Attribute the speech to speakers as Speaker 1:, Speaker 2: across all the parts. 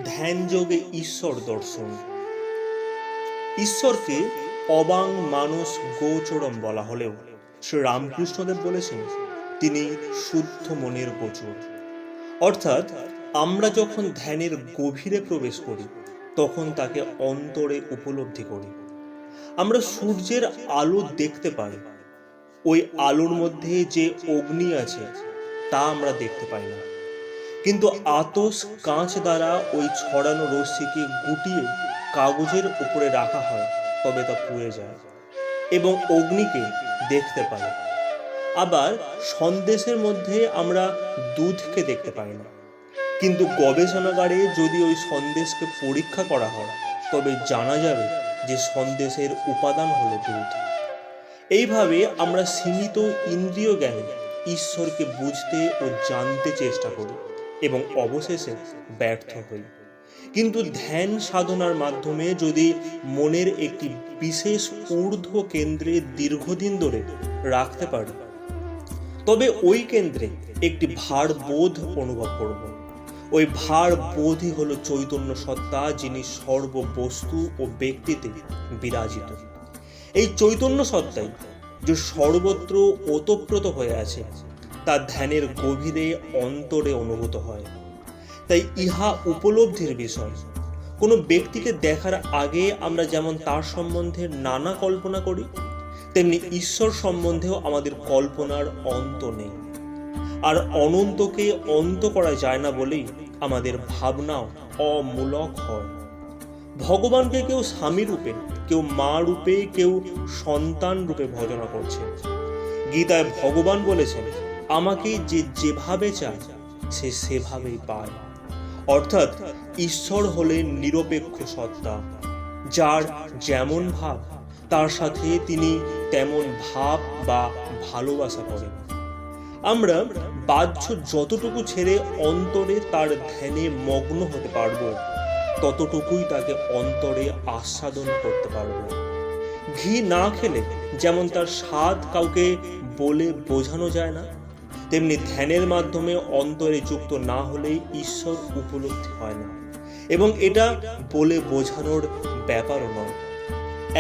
Speaker 1: ধ্যান যোগে ঈশ্বর দর্শন। ঈশ্বরকে অবাং মানস গোচরম বলা হলেও শ্রী রামকৃষ্ণদেব বলেছেন তিনি শুদ্ধ মনের গোচর। অর্থাৎ আমরা যখন ধ্যানের গভীরে প্রবেশ করি তখন তাকে অন্তরে উপলব্ধি করি। আমরা সূর্যের আলো দেখতে পাই, ওই আলোর মধ্যে যে অগ্নি আছে তা আমরা দেখতে পাই না, কিন্তু আতস কাঁচ দ্বারা ওই ছড়ানো রশ্মিকে গুটিয়ে কাগজের উপরে রাখা হয়, তবে তা পুড়ে যায় এবং অগ্নিকে দেখতে পাই। আবার সন্দেশের মধ্যে আমরা দুধকে দেখতে পাই না, কিন্তু গবেষণাগারে যদি ওই সন্দেশকে পরীক্ষা করা হয় তবে জানা যাবে যে সন্দেশের উপাদান হলো দুধ। এইভাবে আমরা সীমিত ইন্দ্রিয় জ্ঞানে ঈশ্বরকে বুঝতে ও জানতে চেষ্টা করি এবং অবশেষে ব্যর্থ হই। কিন্তু ধ্যান সাধনার মাধ্যমে যদি মনের একটি বিশেষ ঊর্ধ্ব কেন্দ্রে দীর্ঘদিন ধরে রাখতে পারি তবে ওই কেন্দ্রে একটি ভার বোধ অনুভব করব। ওই ভার বোধই হলো চৈতন্য সত্তা, যিনি সর্ববস্তু ও ব্যক্তিতে বিরাজিত। এই চৈতন্য সত্তাই যে সর্বত্র ওতপ্রোত হয়ে আছে তা ধ্যানের গভীরে অন্তরে অনুভূত হয়। তাই ইহা উপলব্ধির বিষয়। কোনো ব্যক্তিকে দেখার আগে আমরা যেমন তার সম্বন্ধে নানা কল্পনা করি, তেমনি ঈশ্বর সম্বন্ধেও আমাদের কল্পনার অন্ত নেই। আর অনন্তকে অন্ত করা যায় না বলেই আমাদের ভাবনাও অমূলক হয়। ভগবানকে কেউ স্বামী রূপে, কেউ মা রূপে, কেউ সন্তান রূপে ভজনা করছে। গীতায় ভগবান বলেছেন, আমাকে যে যেভাবে চায় সে সেভাবেই পায়। অর্থাৎ ঈশ্বর হলেন নিরপেক্ষ সত্তা, যার যেমন ভাব তার সাথে তিনি তেমন ভাব বা ভালোবাসা করেন। আমরা বাহ্য যতটুকু ছেড়ে অন্তরে তার ধ্যানে মগ্ন হতে পারবো ততটুকুই তাকে অন্তরে আস্বাদন করতে পারবো। ঘি না খেলে যেমন তার স্বাদ কাউকে বলে বোঝানো যায় না, তেমনি ধ্যানের মাধ্যমে অন্তরে যুক্ত না হলে ঈশ্বর উপলব্ধি হয় না, এবং এটা বলে বোঝানোর ব্যাপারও নয়।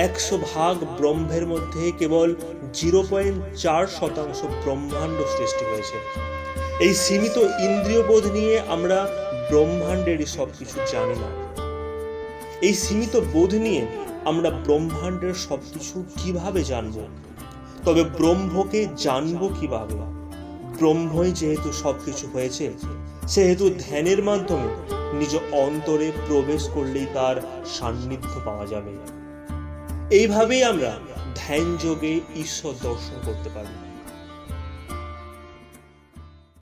Speaker 1: 100 ভাগ ব্রহ্মের মধ্যে কেবল 0.4% ব্রহ্মাণ্ড সৃষ্টি হয়েছে। এই সীমিত ইন্দ্রিয় বোধ নিয়ে আমরা ব্রহ্মাণ্ডেরই সবকিছু জানি না। এই সীমিত বোধ নিয়ে আমরা ব্রহ্মাণ্ডের সবকিছু কিভাবে জানব? তবে ব্রহ্মকে জানব কিভাবে? ব্রহ্মই যেহেতু সবকিছু হয়েছে, সেহেতু ধ্যানের মাধ্যমে নিজ অন্তরে প্রবেশ করলেই তার সান্নিধ্য পাওয়া যাবে। এইভাবেই আমরা ধ্যান যোগে ঈশ্বর দর্শন করতে পারি।